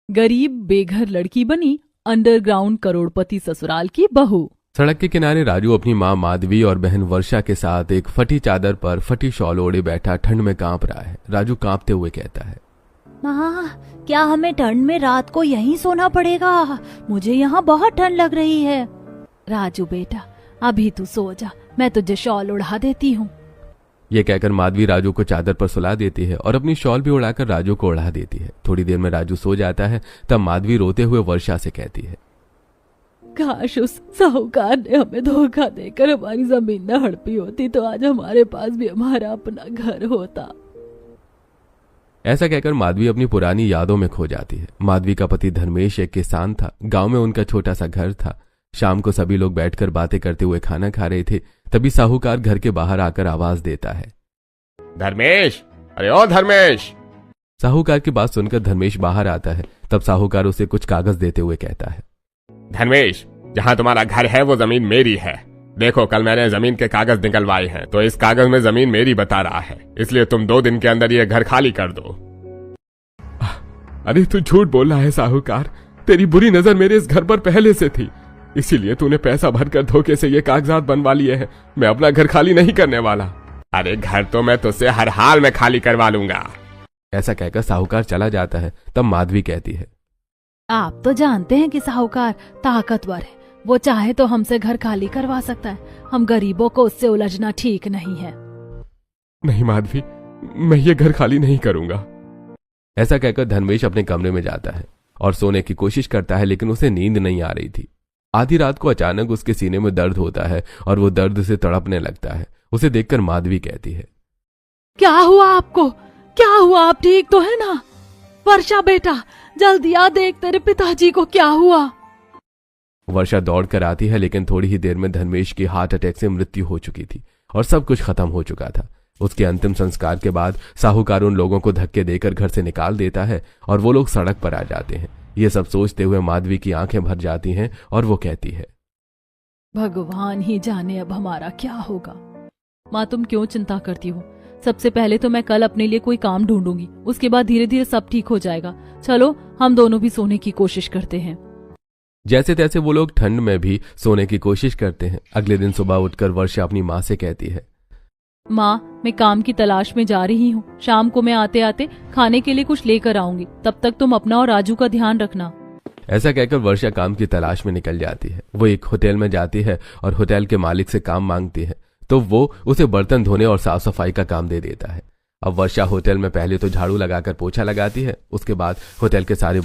गरीब बेघर लड़की बनी अंडरग्राउंड करोड़पति ससुराल की बहू। सड़क के किनारे राजू अपनी माँ माधवी और बहन वर्षा के साथ एक फटी चादर पर फटी शॉल ओढ़े बैठा ठंड में कांप रहा है। राजू कांपते हुए कहता है, माँ, क्या हमें ठंड में रात को यहीं सोना पड़ेगा? मुझे यहाँ बहुत ठंड लग रही है। राजू बेटा, अभी तू सो जा, मैं तुझे शॉल उड़ा देती हूँ। ये कहकर माधवी राजू को चादर पर सुला देती है और अपनी शॉल भी उड़ाकर राजू को उड़ा देती है। थोड़ी देर में राजू सो जाता है। तब माधवी रोते हुए वर्षा से कहती है, काश उस साहूकार ने हमें धोखा देकर हमारी जमीन न हड़पी होती तो आज हमारे पास भी हमारा अपना घर होता। ऐसा कहकर माधवी अपनी पुरानी यादों में खो जाती है। माधवी का पति धर्मेश एक किसान था। गांव में उनका छोटा सा घर था। शाम को सभी लोग बैठकर बातें करते हुए खाना खा रहे थे। तभी साहूकार घर के बाहर आकर आवाज देता है, धर्मेश, अरे ओ धर्मेश। साहूकार की बात सुनकर धर्मेश बाहर आता है। तब साहूकार उसे कुछ कागज देते हुए कहता है, धर्मेश, जहाँ तुम्हारा घर है वो जमीन मेरी है। देखो, कल मैंने जमीन के कागज निकलवाए हैं तो इस कागज में जमीन मेरी बता रहा है, इसलिए तुम 2 दिन के अंदर ये घर खाली कर दो। अरे तू झूठ बोल रहा है साहूकार, तेरी बुरी नजर मेरे इस घर पर पहले से थी, इसीलिए तूने पैसा भरकर धोखे से ये कागजात बनवा लिए हैं। मैं अपना घर खाली नहीं करने वाला। अरे घर तो मैं तुझसे हर हाल में खाली करवा लूंगा। ऐसा कहकर साहूकार चला जाता है। तब माधवी कहती है, आप तो जानते हैं कि साहूकार ताकतवर है, वो चाहे तो हमसे घर खाली करवा सकता है। हम गरीबों को उससे उलझना ठीक नहीं है। नहीं माधवी, मैं ये घर खाली नहीं करूंगा। ऐसा कहकर धर्मेश अपने कमरे में जाता है और सोने की कोशिश करता है, लेकिन उसे नींद नहीं आ रही थी। आधी रात को अचानक उसके सीने में दर्द होता है और वो दर्द से तड़पने लगता है। उसे देखकर माधवी कहती है, क्या हुआ आपको? क्या हुआ? आप ठीक तो है ना? वर्षा बेटा, जल्दी आ देख तेरे पिताजी को क्या हुआ। वर्षा दौड़कर आती है, लेकिन थोड़ी ही देर में धर्मेश की हार्ट अटैक से मृत्यु हो चुकी थी और सब कुछ खत्म हो चुका था। उसके अंतिम संस्कार के बाद साहूकार उन लोगों को धक्के देकर घर से निकाल देता है और वो लोग सड़क पर आ जाते हैं। ये सब सोचते हुए माधवी की आंखें भर जाती हैं और वो कहती है, भगवान ही जाने अब हमारा क्या होगा। माँ, तुम क्यों चिंता करती हो? सबसे पहले तो मैं कल अपने लिए कोई काम ढूंढूंगी, उसके बाद धीरे धीरे सब ठीक हो जाएगा। चलो हम दोनों भी सोने की कोशिश करते हैं। जैसे तैसे वो लोग ठंड में भी सोने की कोशिश करते हैं। अगले दिन सुबह उठकर वर्षा अपनी माँ से कहती है, माँ, मैं काम की तलाश में जा रही हूँ। शाम को मैं आते आते खाने के लिए कुछ लेकर आऊंगी। तब तक तुम अपना और राजू का ध्यान रखना। ऐसा कहकर वर्षा काम की तलाश में निकल जाती है। वो एक होटल में जाती है और होटल के मालिक से काम मांगती है, तो वो उसे बर्तन धोने और साफ सफाई का काम दे देता है। अब वर्षा होटल में पहले तो झाड़ू लगाकर पोछा लगाती है, उसके बाद होटल के सारे